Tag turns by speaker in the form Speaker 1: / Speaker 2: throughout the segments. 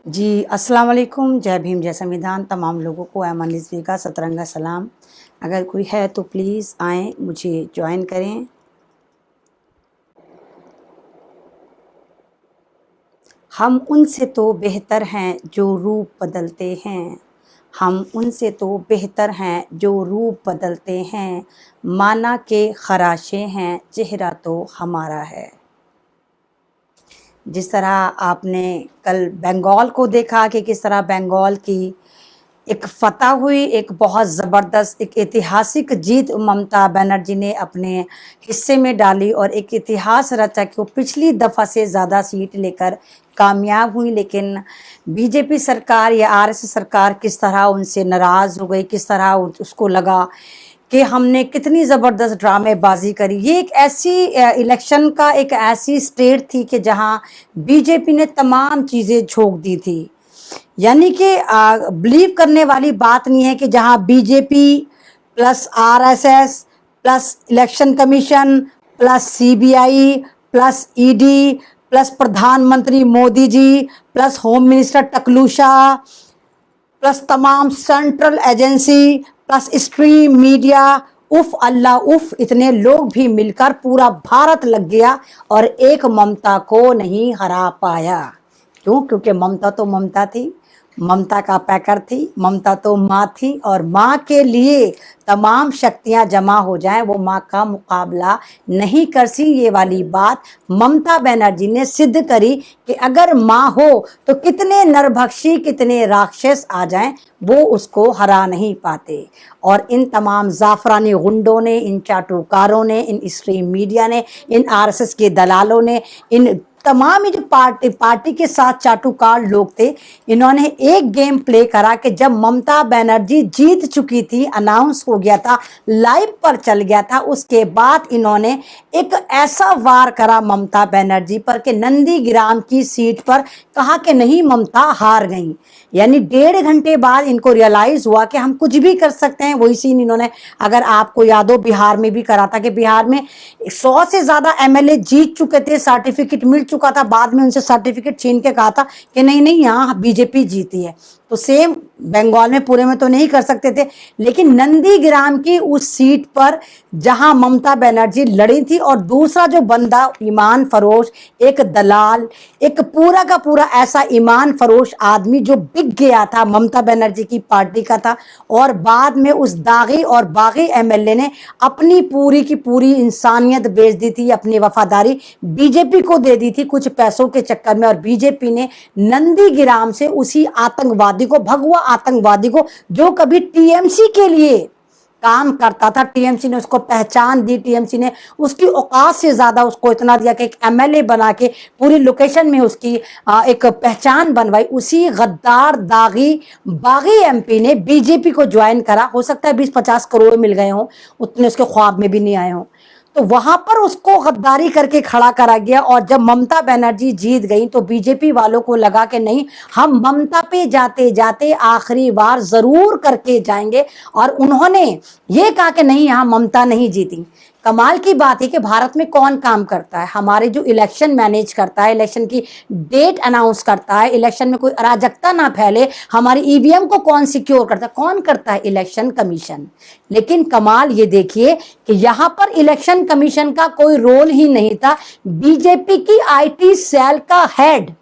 Speaker 1: जी, अस्सलाम वालेकुम, जय भीम, जय संविधान। तमाम लोगों को ऐमान रिज़वी का सतरंगा सलाम। अगर कोई है तो प्लीज़ आएँ, मुझे जॉइन करें। हम उनसे तो बेहतर हैं जो रूप बदलते हैं। हम उनसे तो बेहतर हैं जो रूप बदलते हैं। माना के ख़राशे हैं, चेहरा तो हमारा है। जिस तरह आपने कल बंगाल को देखा कि किस तरह बंगाल की एक फ़तह हुई, एक बहुत ज़बरदस्त एक ऐतिहासिक जीत ममता बनर्जी ने अपने हिस्से में डाली और एक इतिहास रचा कि वो पिछली दफ़ा से ज़्यादा सीट लेकर कामयाब हुई। लेकिन बीजेपी सरकार या आरएसएस सरकार किस तरह उनसे नाराज़ हो गई, किस तरह उसको लगा कि हमने कितनी ज़बरदस्त ड्रामेबाजी करी। ये एक ऐसी इलेक्शन का एक ऐसी स्टेट थी कि जहां बीजेपी ने तमाम चीज़ें झोंक दी थी। यानी कि बिलीव करने वाली बात नहीं है कि जहां BJP plus RSS plus Election Commission plus CBI plus ED plus प्रधानमंत्री Modi ji plus home minister टकलू शाह प्लस तमाम central agency plus stream media, उफ अल्लाह उफ, इतने लोग भी मिलकर पूरा भारत लग गया और एक ममता को नहीं हरा पाया। क्यों? क्योंकि ममता तो ममता थी, ममता का पैकर थी, ममता तो माँ थी और माँ के लिए तमाम शक्तियाँ जमा हो जाएं वो माँ का मुकाबला नहीं कर सी। ये वाली बात ममता बनर्जी ने सिद्ध करी कि अगर माँ हो तो कितने नरभक्षी कितने राक्षस आ जाएं वो उसको हरा नहीं पाते। और इन तमाम जाफरानी गुंडों ने, इन चाटुकारों ने, इन स्ट्रीम मीडिया ने, इन आरएसएस के दलालों ने, इन तमाम ही जो पार्टी के साथ चाटुकार लोग थे, इन्होंने एक गेम प्ले करा कि जब ममता बनर्जी जीत चुकी थी, अनाउंस हो गया था, लाइव पर चल गया था, उसके बाद इन्होंने एक ऐसा वार करा ममता बनर्जी पर कि नंदीग्राम की सीट पर कहा कि नहीं ममता हार गई। यानी 1.5 घंटे बाद इनको रियलाइज हुआ कि हम कुछ भी कर सकते हैं। वही सीन इन्होंने, अगर आपको याद हो, बिहार में भी करा था कि बिहार में 100 से ज्यादा एमएलए जीत चुके थे, सर्टिफिकेट मिल चुका था, बाद में उनसे सर्टिफिकेट छीन के कहा था कि नहीं नहीं यहाँ बीजेपी जीती है। तो सेम बंगाल में पूरे में तो नहीं कर सकते थे, लेकिन नंदीग्राम की उस सीट पर जहां ममता बनर्जी लड़ी थी और दूसरा जो बंदा ईमान फरोश, एक दलाल, एक पूरा का पूरा ऐसा ईमान फरोश आदमी जो बिक गया था, ममता बनर्जी की पार्टी का था, और बाद में उस दागी और बागी एमएलए ने अपनी पूरी की पूरी इंसानियत बेच दी थी, अपनी वफादारी बीजेपी को दे दी थी कुछ पैसों के चक्कर में। और बीजेपी ने नंदीग्राम से उसी आतंकवादी को, भगवा आतंकवादी को, जो कभी टीएमसी के लिए काम करता था, टीएमसी ने उसको पहचान दी, टीएमसी ने उसकी औकात से ज्यादा उसको इतना दिया कि एक एमएलए बना के पूरी लोकेशन में उसकी एक पहचान बनवाई। उसी गद्दार दागी बागी एमपी ने बीजेपी को ज्वाइन करा। हो सकता है 20-50 करोड़ मिल गए हों, उतने उसके ख्वाब में भी नहीं आए हों, तो वहां पर उसको गद्दारी करके खड़ा करा गया। और जब ममता बनर्जी जीत गई तो बीजेपी वालों को लगा कि नहीं, हम ममता पे जाते जाते आखिरी बार जरूर करके जाएंगे, और उन्होंने ये कहा कि नहीं, यहाँ ममता नहीं जीती। कमाल की बात है कि भारत में कौन काम करता है? हमारे जो इलेक्शन मैनेज करता है, इलेक्शन की डेट अनाउंस करता है, इलेक्शन में कोई अराजकता ना फैले, हमारी ईवीएम को कौन सिक्योर करता है? कौन करता है? Election commission. लेकिन कमाल ये देखिए कि यहां पर इलेक्शन कमीशन का कोई रोल ही नहीं था। बीजेपी की आईटी सेल का head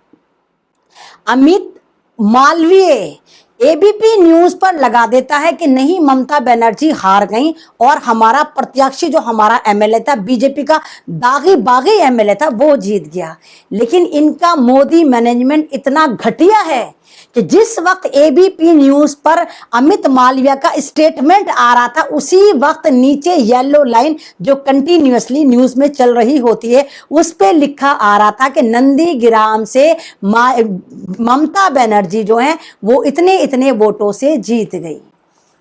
Speaker 1: Amit Malviya ABP news पर लगा देता है कि नहीं, ममता बनर्जी हार गई और हमारा प्रत्याशी जो हमारा एमएलए था, बीजेपी का दागी बागी एमएलए था, वो जीत गया। लेकिन इनका मोदी मैनेजमेंट इतना घटिया है कि जिस वक्त एबीपी न्यूज पर अमित मालविया का स्टेटमेंट आ रहा था, उसी वक्त नीचे येलो लाइन जो कंटिन्यूअसली न्यूज में चल रही होती है, उस पे लिखा आ रहा था कि नंदीग्राम से ममता बनर्जी जो है वो इतने इतने वोटों से जीत गई।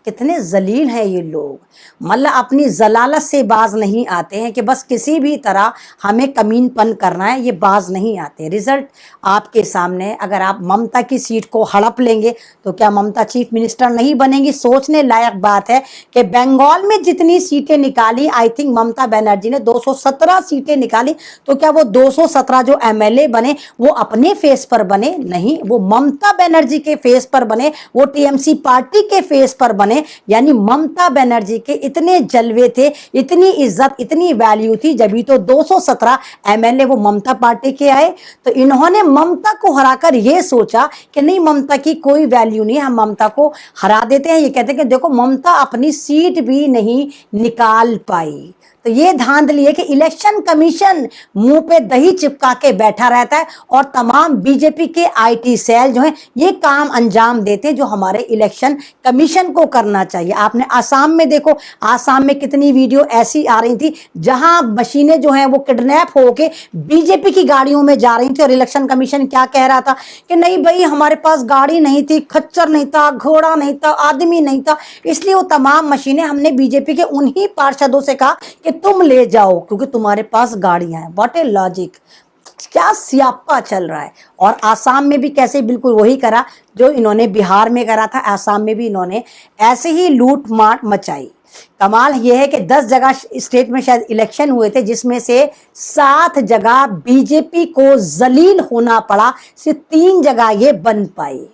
Speaker 1: कितने जलील हैं ये लोग, मतलब अपनी जलालत से बाज नहीं आते हैं कि बस किसी भी तरह हमें कमीनपन करना है, ये बाज नहीं आते। रिजल्ट आपके सामने, अगर आप ममता की सीट को हड़प लेंगे तो क्या ममता चीफ मिनिस्टर नहीं बनेंगी? सोचने लायक बात है कि बंगाल में जितनी सीटें निकाली, आई थिंक ममता बनर्जी ने 217 सीटें निकाली, तो क्या वो 217 जो एमएलए बने वो अपने फेस पर बने? नहीं, वो ममता बनर्जी के फेस पर बने, वो टीएमसी पार्टी के फेस पर बने। यानी ममता बनर्जी के इतने जलवे थे, इतनी इज्जत, इतनी वैल्यू थी, जब तो 217 एमएलए वो ममता पार्टी के आए। तो इन्होंने ममता को हराकर ये सोचा कि नहीं, ममता की कोई वैल्यू नहीं, हम ममता को हरा देते हैं। ये कहते हैं कि देखो ममता अपनी सीट भी नहीं निकाल पाई। तो ये धांधली है कि इलेक्शन कमीशन मुंह पे दही चिपका के बैठा रहता है और तमाम बीजेपी के आईटी सेल जो हैं ये काम अंजाम देते हैं जो हमारे इलेक्शन कमीशन को करना चाहिए। आपने आसाम में देखो, आसाम में कितनी वीडियो ऐसी आ रही थी जहां मशीनें जो हैं वो किडनैप होके बीजेपी की गाड़ियों में जा रही थी, और इलेक्शन कमीशन क्या कह रहा था कि नहीं भाई, हमारे पास गाड़ी नहीं थी, खच्चर नहीं था, घोड़ा नहीं था, आदमी नहीं था, इसलिए वो तमाम मशीनें हमने बीजेपी के उन्हीं पार्षदों से कहा कि तुम ले जाओ क्योंकि तुम्हारे पास गाड़ियां हैं। व्हाट ए लॉजिक, क्या सियापा चल रहा है। और आसाम में भी कैसे बिल्कुल वही करा जो इन्होंने बिहार में करा था, आसाम में भी इन्होंने ऐसे ही लूट मार मचाई। कमाल यह है कि 10 जगह स्टेट में शायद इलेक्शन हुए थे, जिसमें से 7 जगह बीजेपी को जलील होना पड़ा, सिर्फ 3 जगह ये बन पाई।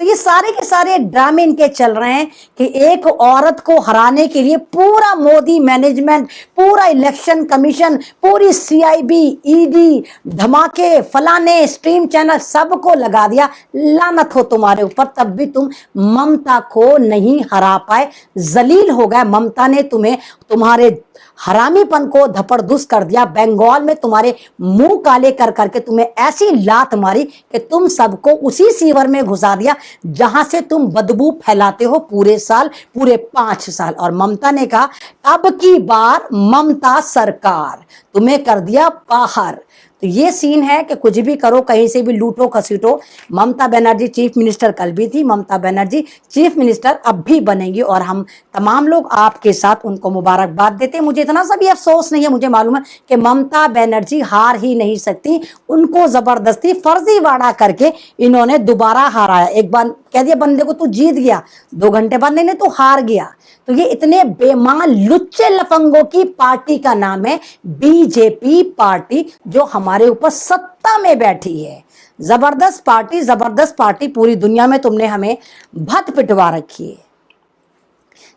Speaker 1: तो ये सारे के सारे ड्रामे इनके चल रहे हैं कि एक औरत को हराने के लिए पूरा मोदी मैनेजमेंट, पूरा इलेक्शन कमीशन, पूरी सीआईबी, ईडी, धमाके, फलाने स्ट्रीम चैनल सबको लगा दिया। लानत हो तुम्हारे ऊपर, तब भी तुम ममता को नहीं हरा पाए, जलील हो गए। ममता ने तुम्हें, तुम्हारे हरामीपन को धपड़धुस कर दिया। बंगाल में तुम्हारे मुंह काले कर करके तुम्हें ऐसी लात मारी कि तुम सबको उसी सीवर में घुसा दिया जहां से तुम बदबू फैलाते हो पूरे साल, पूरे 5 साल। और ममता ने कहा अब की बार ममता सरकार, तुम्हें कर दिया बाहर। तो ये सीन है कि कुछ भी करो, कहीं से भी लूटो खसीटो। ममता बनर्जी चीफ मिनिस्टर कल भी थी, ममता बनर्जी चीफ मिनिस्टर अब भी बनेंगी, और हम तमाम लोग आपके साथ उनको मुबारकबाद देते हैं। मुझे इतना सा भी अफसोस नहीं है, मुझे मालूम है कि ममता बनर्जी हार ही नहीं सकती, उनको जबरदस्ती फर्जीवाड़ा करके इन्होंने दोबारा हराया। एक बार कह दिया बंदे को तू जीत गया, 2 घंटे बाद नहीं तू हार गया। तो ये इतने बेमान लुच्चे लफंगों की पार्टी का नाम है बीजेपी पार्टी, जो हमारे ऊपर सत्ता में बैठी है। जबरदस्त पार्टी, जबरदस्त पार्टी, पूरी दुनिया में तुमने हमें भत पिटवा रखी है।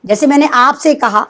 Speaker 1: जैसे मैंने आपसे कहा,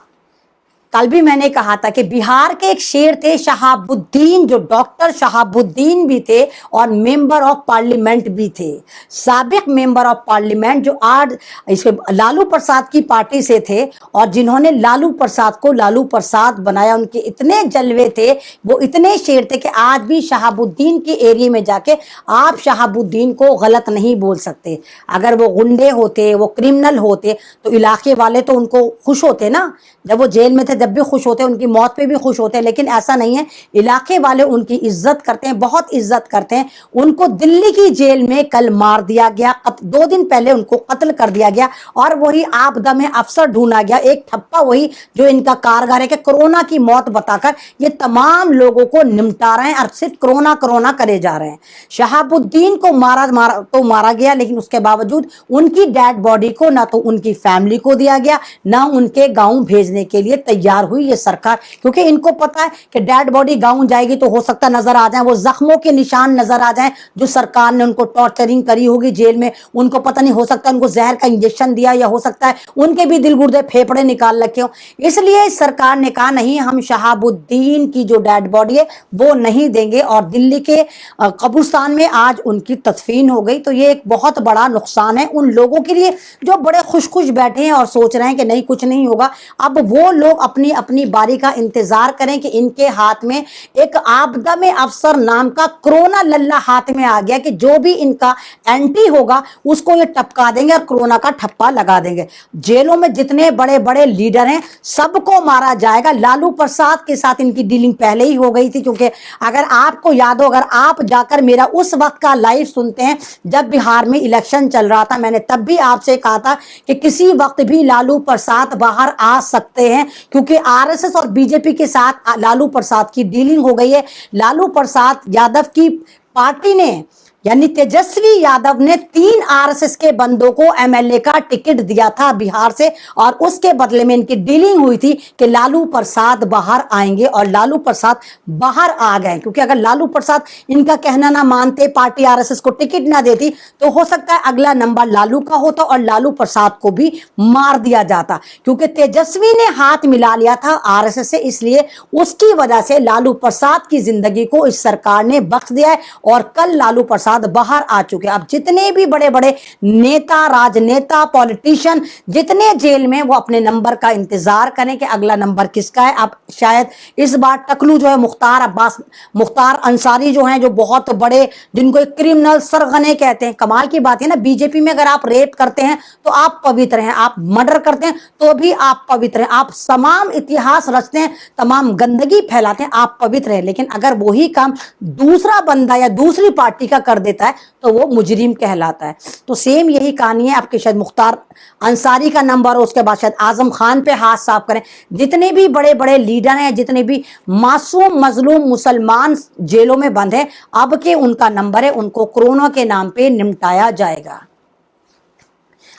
Speaker 1: कल भी मैंने कहा था कि बिहार के एक शेर थे शहाबुद्दीन, जो डॉक्टर शहाबुद्दीन भी थे और मेंबर ऑफ पार्लियामेंट भी थे, साबिक मेंबर ऑफ पार्लियामेंट, जो आज इसके लालू प्रसाद की पार्टी से थे और जिन्होंने लालू प्रसाद को लालू प्रसाद बनाया। उनके इतने जलवे थे, वो इतने शेर थे कि आज भी शहाबुद्दीन के एरिया में जाके आप शहाबुद्दीन को गलत नहीं बोल सकते। अगर वो गुंडे होते, वो क्रिमिनल होते, तो इलाके वाले तो उनको खुश होते ना, जब वो जेल में थे जब भी खुश होते, उनकी मौत पे भी खुश होते हैं। लेकिन ऐसा नहीं है, इलाके वाले उनकी इज्जत करते हैं, बहुत इज्जत करते हैं। उनको दिल्ली की जेल में कल मार दिया गया, 2 दिन पहले उनको कत्ल कर दिया गया, और वही आपदा में अफसर ढूंढा गया, एक ठप्पा वही जो इनका कारगर है कि कोरोना की मौत बताकर ये तमाम लोगों को निपटा रहे हैं और सिर्फ कोरोना कोरोना करे जा रहे हैं। शहाबुद्दीन को मारा गया, लेकिन उसके बावजूद उनकी डेड बॉडी को ना तो उनकी फैमिली को दिया गया, ना उनके गाँव भेजने के लिए तैयार हुई ये सरकार, क्योंकि इनको पता है कि डेड बॉडी गांव जाएगी तो हो सकता नजर आ जाए वो जख्मों के निशान नजर आ जाएं जो सरकार ने उनको टॉर्चरिंग करी होगी जेल में। उनको पता नहीं, हो सकता है उनको जहर का इंजेक्शन दिया, या हो सकता है उनके भी दिल गुर्दे फेफड़े निकाल रखे हो। इसलिए सरकार ने कहा नहीं, हम शहाबुद्दीन की जो डेड बॉडी है वो नहीं देंगे, और दिल्ली के कब्रिस्तान में आज उनकी तदफीन हो गई। तो ये एक बहुत बड़ा नुकसान है उन लोगों के लिए जो बड़े खुश खुश बैठे हैं और सोच रहे हैं कि नहीं कुछ नहीं होगा। अब वो लोग अपनी अपनी बारी का इंतजार करें कि इनके हाथ में एक आपदा में अफसर नाम का कोरोना लल्ला हाथ में आ गया कि जो भी इनका एंटी होगा उसको ये टपका देंगे और कोरोना का ठप्पा लगा देंगे। जेलों में जितने बड़े बड़े लीडर हैं सबको मारा जाएगा। लालू प्रसाद के साथ इनकी डीलिंग पहले ही हो गई थी, क्योंकि अगर आपको याद हो, अगर आप जाकर मेरा उस वक्त का लाइव सुनते हैं जब बिहार में इलेक्शन चल रहा था, मैंने तब भी आपसे कहा था कि किसी वक्त भी लालू प्रसाद बाहर आ सकते हैं, क्योंकि आरएसएस और बीजेपी के साथ लालू प्रसाद की डीलिंग हो गई है। लालू प्रसाद यादव की पार्टी ने यानी तेजस्वी यादव ने 3 आरएसएस के बंदों को एमएलए का टिकट दिया था बिहार से, और उसके बदले में इनकी डीलिंग हुई थी कि लालू प्रसाद बाहर आएंगे, और लालू प्रसाद बाहर आ गए। क्योंकि अगर लालू प्रसाद इनका कहना ना मानते, पार्टी आरएसएस को टिकट ना देती, तो हो सकता है अगला नंबर लालू का होता और लालू प्रसाद को भी मार दिया जाता। क्योंकि तेजस्वी ने हाथ मिला लिया था आरएसएस से, इसलिए उसकी वजह से लालू प्रसाद की जिंदगी को इस सरकार ने बख्श दिया है, और कल लालू प्रसाद बाहर आ चुके। अब जितने भी बड़े बड़े नेता, राजनेता, पॉलिटिशियन जितने जेल में, वो अपने नंबर का इंतजार करें कि अगला नंबर किसका है। अब शायद इस बार टकलू जो है, मुख्तार अंसारी जो हैं, जो बहुत बड़े, जिनको एक क्रिमिनल सरगने कहते हैं। कमाल की बात है ना, बीजेपी में अगर आप रेप करते हैं तो आप पवित्र हैं, आप मर्डर करते हैं तो भी आप पवित्र हैं, आप तमाम इतिहास रचते हैं, तमाम गंदगी फैलाते हैं, आप पवित्र हैं। लेकिन अगर वही काम दूसरा बंदा या दूसरी पार्टी का कर देता है तो वो मुजरिम कहलाता है। तो सेम यही कहानी है। आपके शायद मुख्तार अंसारी का नंबर हो, उसके बाद शायद आजम खान पे हाथ साफ करें। जितने भी बड़े बड़े लीडर हैं, जितने भी मासूम मजलूम मुसलमान जेलों में बंद हैं, अब के उनका नंबर है, उनको कोरोना के नाम पे निपटाया जाएगा।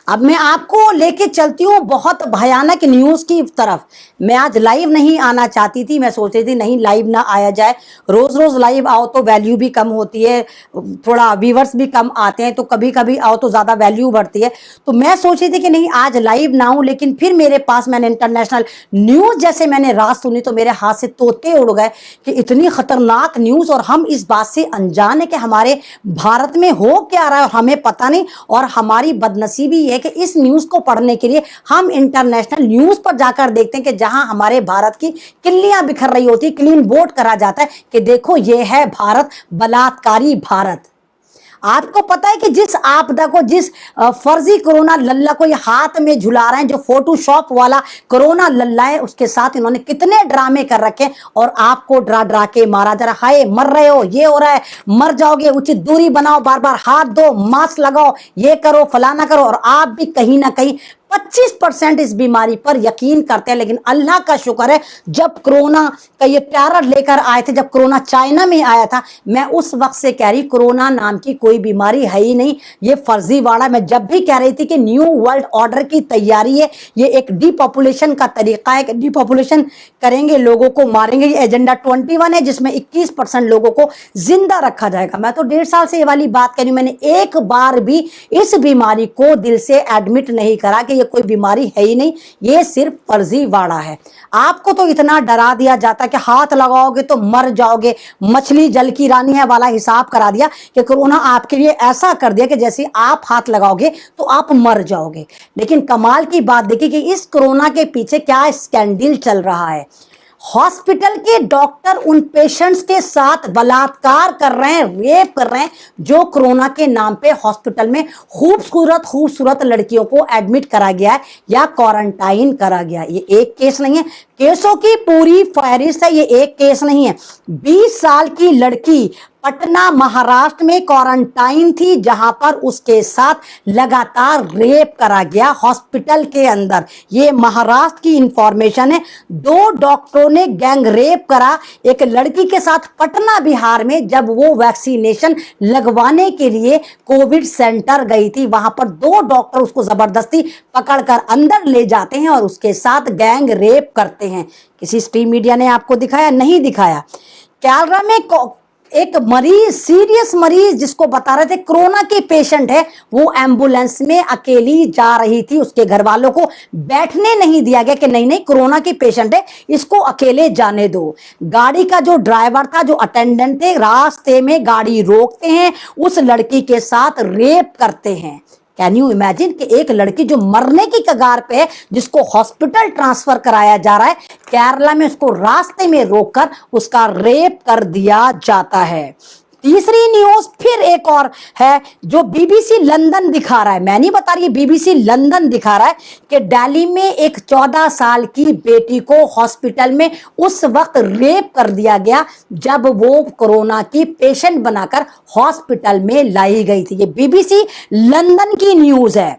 Speaker 1: अब मैं आपको लेके चलती हूँ बहुत भयानक न्यूज़ की तरफ। मैं आज लाइव नहीं आना चाहती थी, मैं सोच रही थी नहीं लाइव ना आया जाए, रोज रोज लाइव आओ तो वैल्यू भी कम होती है, थोड़ा व्यूवर्स भी कम आते हैं, तो कभी कभी आओ तो ज़्यादा वैल्यू बढ़ती है। तो मैं सोच रही थी कि नहीं आज लाइव ना आऊँ, लेकिन फिर मेरे पास मैंने इंटरनेशनल न्यूज़ जैसे मैंने रात सुनी तो मेरे हाथ से तोते उड़ गए कि इतनी खतरनाक न्यूज़, और हम इस बात से अनजान है कि हमारे भारत में हो क्या रहा है हमें पता नहीं। और हमारी बदनसीबी है कि इस न्यूज़ को पढ़ने के लिए हम इंटरनेशनल न्यूज़ पर जाकर देखते हैं कि जहां हमारे भारत की किल्लियां बिखर रही होती, क्लीन बोर्ड करा जाता है कि देखो ये है भारत, बलात्कारी भारत। आपको पता है कि जिस आपदा को, जिस फर्जी कोरोना लल्ला को ये हाथ में झुला रहे हैं, जो फोटोशॉप वाला कोरोना लल्ला है, उसके साथ इन्होंने कितने ड्रामे कर रखे और आपको डरा डरा के मारा जा रहा है। मर रहे हो, ये हो रहा है, मर जाओगे, उचित दूरी बनाओ, बार बार हाथ धो, मास्क लगाओ, ये करो, फलाना करो, और आप भी कहीं ना कहीं 25% इस बीमारी पर यकीन करते हैं। लेकिन अल्लाह का शुक्र है, जब कोरोना का ये टेरर लेकर आए थे, जब कोरोना चाइना में आया था, मैं उस वक्त से कह रही कोरोना नाम की कोई बीमारी है ही नहीं, ये फर्जीवाड़ा। मैं जब भी कह रही थी कि न्यू वर्ल्ड ऑर्डर की तैयारी है, ये एक डिपॉपुलेशन का तरीका है कि डिपॉपुलेशन करेंगे, लोगों को मारेंगे। ये एजेंडा 21 है जिसमें 21% लोगों को जिंदा रखा जाएगा। मैं तो 1.5 साल से ये वाली बात कह रही हूं, मैंने एक बार भी इस बीमारी को दिल से एडमिट नहीं करा कि ये कोई बीमारी है ही नहीं, ये सिर्फ फर्जीवाड़ा है। आपको तो इतना डरा दिया जाता है कि हाथ लगाओगे तो मर जाओगे, मछली जल की रानी है वाला हिसाब करा दिया कि कोरोना आपके लिए ऐसा कर दिया कि जैसे आप हाथ लगाओगे तो आप मर जाओगे। लेकिन कमाल की बात देखिए कि इस कोरोना के पीछे क्या स्कैंडल चल रहा है। हॉस्पिटल के डॉक्टर उन पेशेंट्स के साथ बलात्कार कर रहे हैं, रेप कर रहे हैं, जो कोरोना के नाम पे हॉस्पिटल में खूबसूरत लड़कियों को एडमिट करा गया है या क्वारंटाइन करा गया। ये एक केस नहीं है, केसों की पूरी फहरिस्त है, ये एक केस नहीं है। 20 साल की लड़की पटना महाराष्ट्र में क्वारंटाइन थी, जहां पर उसके साथ लगातार रेप करा गया हॉस्पिटल के अंदर। ये महाराष्ट्र की इंफॉर्मेशन है। 2 डॉक्टरों ने गैंग रेप करा एक लड़की के साथ पटना बिहार में, जब वो वैक्सीनेशन लगवाने के लिए कोविड सेंटर गई थी। वहां पर 2 डॉक्टर उसको जबरदस्ती पकड़कर अंदर ले जाते हैं और उसके साथ गैंग रेप करते हैं। किसी स्ट्रीम मीडिया ने आपको दिखाया? नहीं दिखाया। कैलरा में एक मरीज, सीरियस मरीज जिसको बता रहे थे कोरोना के पेशेंट है, वो एम्बुलेंस में अकेली जा रही थी। उसके घर वालों को बैठने नहीं दिया गया कि नहीं नहीं कोरोना की पेशेंट है, इसको अकेले जाने दो। गाड़ी का जो ड्राइवर था, जो अटेंडेंट थे, रास्ते में गाड़ी रोकते हैं, उस लड़की के साथ रेप करते हैं। कैन यू इमेजिन कि एक लड़की जो मरने की कगार पे है, जिसको हॉस्पिटल ट्रांसफर कराया जा रहा है, केरला में उसको रास्ते में रोककर उसका रेप कर दिया जाता है। तीसरी न्यूज फिर एक और है जो बीबीसी लंदन दिखा रहा है, मैं नहीं बता रही, बीबीसी लंदन दिखा रहा है कि दिल्ली में एक 14 साल की बेटी को हॉस्पिटल में उस वक्त रेप कर दिया गया जब वो कोरोना की पेशेंट बनाकर हॉस्पिटल में लाई गई थी। ये बीबीसी लंदन की न्यूज है।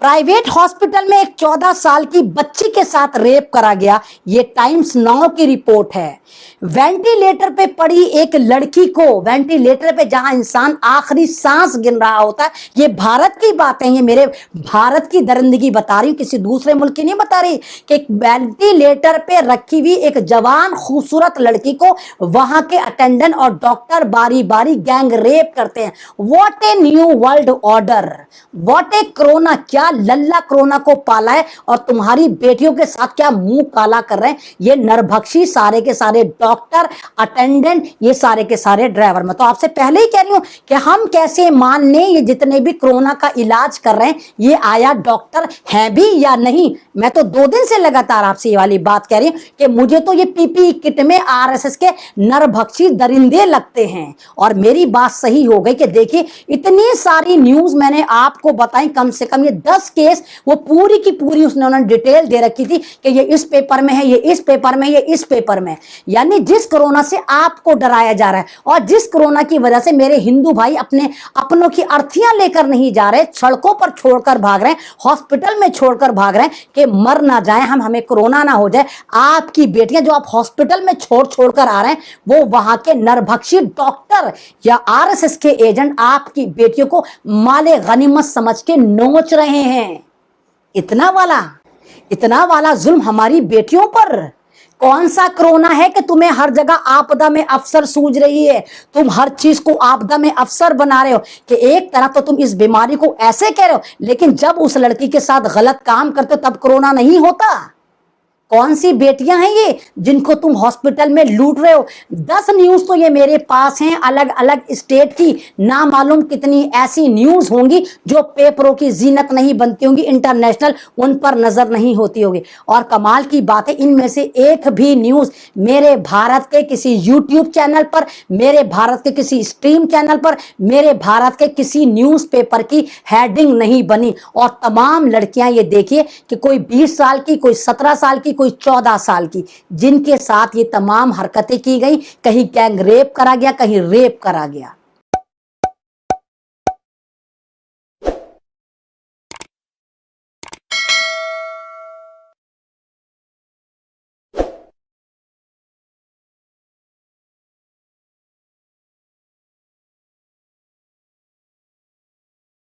Speaker 1: प्राइवेट हॉस्पिटल में एक 14 साल की बच्ची के साथ रेप करा गया, ये टाइम्स नाउ की रिपोर्ट है। वेंटिलेटर पे पड़ी एक लड़की को, वेंटिलेटर पे जहां इंसान आखिरी सांस गिन रहा होता है, ये भारत की बात है, ये मेरे भारत की दरिंदगी बता रही हूं, किसी दूसरे मुल्क की नहीं बता रही, कि एक वेंटिलेटर पे रखी हुई एक जवान खूबसूरत लड़की को वहां के अटेंडेंट और डॉक्टर बारी बारी गैंग रेप करते हैं। What a new world order, what A corona, क्या लल्ला कोरोना को पाला है और तुम्हारी बेटियों के साथ क्या मुंह काला कर रहे हैं ये नरभक्षी सारे के सारे डॉक्टर, अटेंडेंट, ये सारे के सारे ड्राइवर। मैं तो आपसे पहले ही कह रही हूं कि हम कैसे मान लें ये जितने भी कोरोना का इलाज कर रहे हैं ये आया डॉक्टर हैं भी या नहीं। मैं तो 2 दिन से लगातार आपसे ये वाली बात कह रही हूं कि मुझे तो ये पीपीई किट में आरएसएस के नरभक्षी दरिंदे लगते हैं। और मेरी बात सही हो गई कि देखिए इतनी सारी न्यूज मैंने आपको बताई, कम से कम ये 10 केस, वो पूरी की पूरी उन्होंने डिटेल दे रखी थी कि ये इस पेपर में है, ये इस पेपर में, ये इस पेपर में। यानी जिस कोरोना से आपको डराया जा रहा है और जिस कोरोना की वजह से मेरे हिंदू भाई अपनों की अर्थियां लेकर नहीं जा रहे, सड़कों पर छोड़कर भाग रहे हैं, हॉस्पिटल में छोड़कर भाग रहे हैं कि मर ना जाए हम, हमें कोरोना ना हो जाए। आपकी बेटियां जो आप हॉस्पिटल में छोड़ कर आ रहे हैं, वो वहां के नरभक्षी डॉक्टर या आरएसएस के एजेंट आपकी बेटियों को माले गनीमत समझ के नोच रहे हैं। इतना वाला जुल्म हमारी बेटियों पर। कौन सा कोरोना है कि तुम्हें हर जगह आपदा में अफसर सूझ रही है, तुम हर चीज को आपदा में अफसर बना रहे हो कि एक तरह तो तुम इस बीमारी को ऐसे कह रहे हो, लेकिन जब उस लड़की के साथ गलत काम करते हो तब कोरोना नहीं होता। कौन सी बेटियां हैं ये जिनको तुम हॉस्पिटल में लूट रहे हो? 10 न्यूज तो ये मेरे पास हैं अलग अलग स्टेट की, ना मालूम कितनी ऐसी न्यूज होंगी जो पेपरों की जीनत नहीं बनती होंगी, इंटरनेशनल उन पर नजर नहीं होती होगी। और कमाल की बात है, इनमें से एक भी न्यूज मेरे भारत के किसी यूट्यूब चैनल पर, मेरे भारत के किसी स्ट्रीम चैनल पर, मेरे भारत के किसी न्यूज पेपर की हेडिंग नहीं बनी। और तमाम लड़कियां ये देखिए कि कोई 20 साल की, कोई 17 साल की, कोई 14 साल की, जिनके साथ ये तमाम हरकतें की गई, कहीं गैंग रेप करा गया, कहीं रेप करा गया।